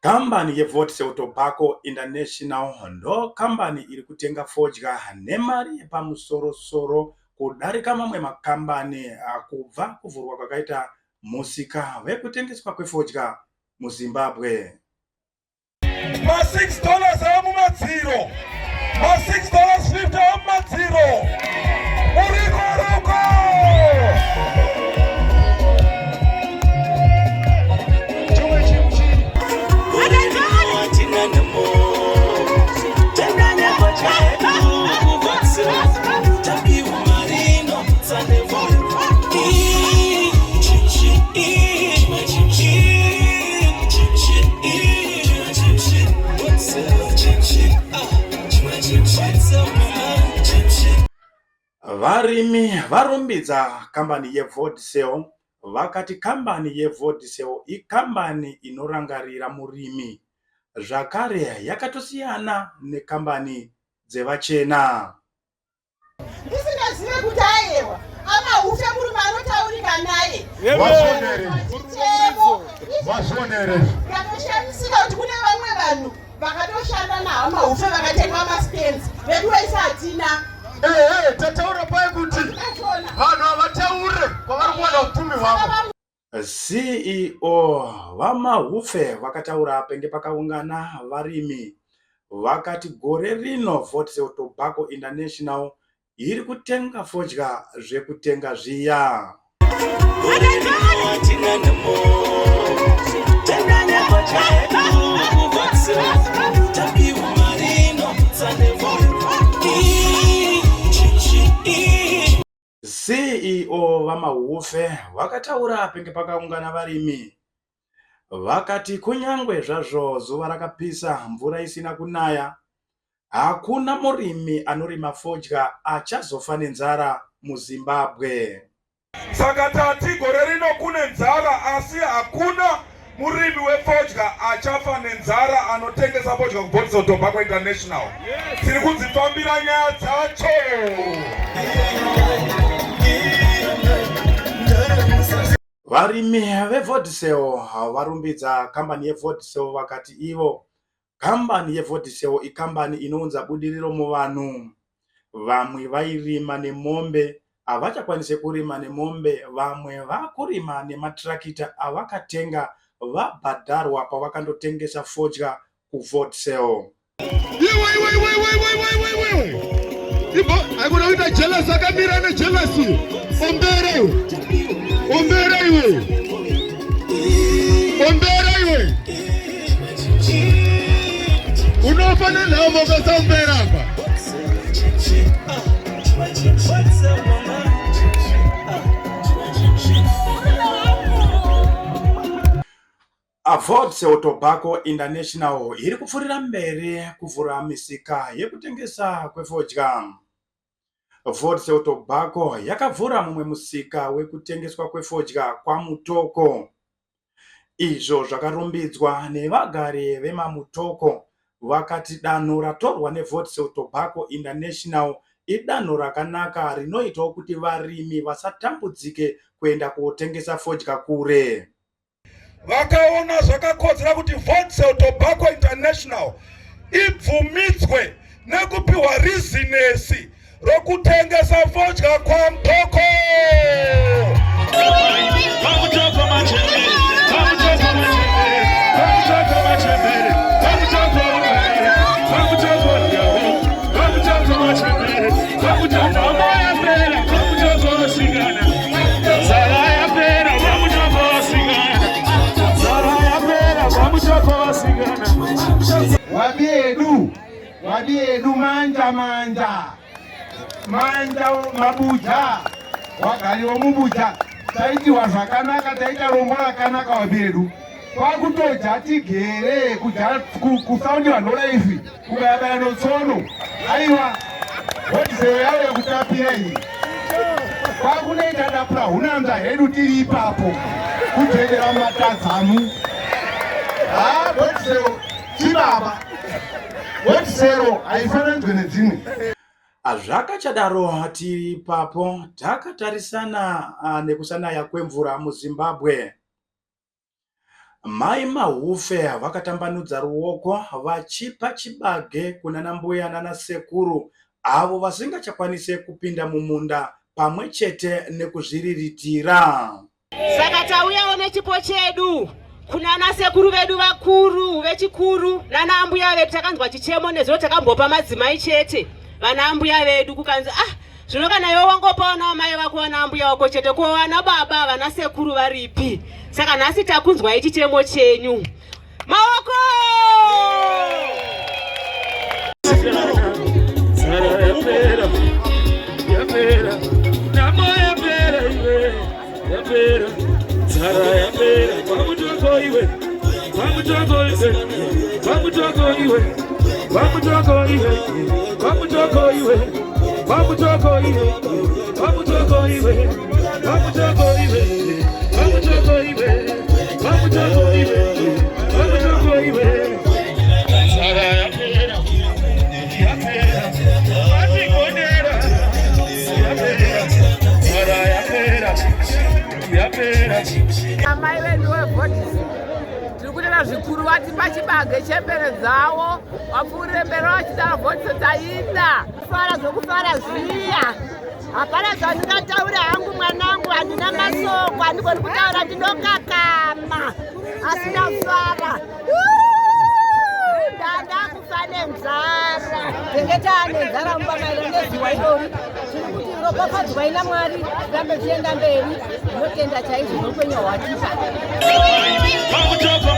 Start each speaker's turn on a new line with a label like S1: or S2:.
S1: Kambani yeVote Tobacco International ndo kambani iri kutenga fodya nemari yepamusoro-soro kudarika mamwe makambani kubva kuvhurwa kwakaita musika wekutengeswa kwefodya muZimbabwe.
S2: $6 amumadziro, $6.50 amumadziro. Uriko.
S1: Varimi varumbidza kambani yeVote, vakati kambani yeVote ikambani inorangarira murimi, zvakare yakatosiyana nekambani dzevachena.
S3: Ndisingazive kuti aiwa amaufe murume anotaurika naye ndakashamisika kuti kune vamwe vanhu vakatoshanda nawo maufe vakatenga mastenzi vedu vese hatina.
S2: Tataura pai kuti vanhu havataure kwavari kuwana upfumi hwavo.
S1: CEO vamaufe vakataura penge pakaungana varimi, vakati gore rino Vote Tobacco International iri kutenga fodya zvekutenga zviya. CEO vamaufe vakataura penge pakaungana varimi, vakati kunyangwe zvazvo zuva rakapisa mvura isina kunaya, hakuna murimi anorima fodya achazofa nenzara muZimbabwe.
S2: Saka tati gore rino kune nzara asi hakuna murimi wefodya achafa nenzara anotengesa fodya kuVote Tobacco International. Tiri kudzifambira nyaya dzacho.
S1: Varimi veVote varumbidza kambani yeVote vakati ivo kambani yeVote ikambani inounza budiriro muvanhu. Vamwe vairima nemombe havachakwanise kurima nemombe, vamwe vakurima nematrakita avakatenga vabhadharwa pavakandotengesa fodya kuVote.
S2: Aikuna kuita jealous akamira nejealousy. Ombera iwe. Unofana nawo mokasaombera apa.
S1: Vote Tobacco International iri kupfurira mberi kuvhura misika yekutengesa kwefodya. Vote Tobacco yakavhura mumwe musika wekutengeswa kwefodya kwaMutoko. Izvo zvakarumbidzwa nevagari vemaMutoko, vakati danho ratorwa neVote Tobacco International idanho rakanaka rinoitawo kuti varimi vasatambudzike kuenda kotengesa fodya kure.
S2: Vakaona zvakakodzera kuti Vote Tobacco International ibvumidzwe nekupiwa rizinesi rokutengesa fodya kwaMutoko.
S4: Wadiedu manja mabuja wagaliwa mubuja taitiwa zvakanaka taita rombo rakanaka wabiedu kwakutoja tigere kuja kusaundi vanolaifi kukayabaya notsono aiwa Vote yao yekutapira iyi kwakunoita dapura hunanza hedu tiri ipapo kutendera mumatadzamu. Vote chibaba Vote haifananzwe nedzimwe.
S1: Zvakachadaro tiri ipapo takatarisana nekusanaya kwemvura muZimbabwe. mai Mahufe vakatambanudza ruoko vachipa chibage kuna nambuya nana sekuru avo vasingachakwanise kupinda mumunda pamwe chete nekuzviriritira.
S5: Saka tauyawo nechipo chedu kuna nasekuru vedu vakuru vechikuru nana ambuya vedu. Takanzwa chichemo nezuro takambopa madzimai chete vana ambuya vedu kukanzi zvino kana iwe wangopawo mai vako vana ambuya wako chete ko vana baba vana sekuru varipi? Saka nhasi takunzwai chichemo chenyu. Maoko!
S6: Amai vedu vebhodhisi tiri kutenda zvikuru vatipa chibage chembere dzavo vapfuurire mberi vachidaro bhodhisi tainda kufara zvokufara zviya. Hapana zvandingataura hangu mwanangu, handina masoko, handigoni kutaura, ndinokakama asina fara. Ndakufa nenzara. Tenge taane nzara mubamaira nezuva idori. Tiri kuti ropafadzwa ina Mwari rambe zvienda mberi. Tinotenda chaizvo noupenyu hwatipa.
S2: Mutoko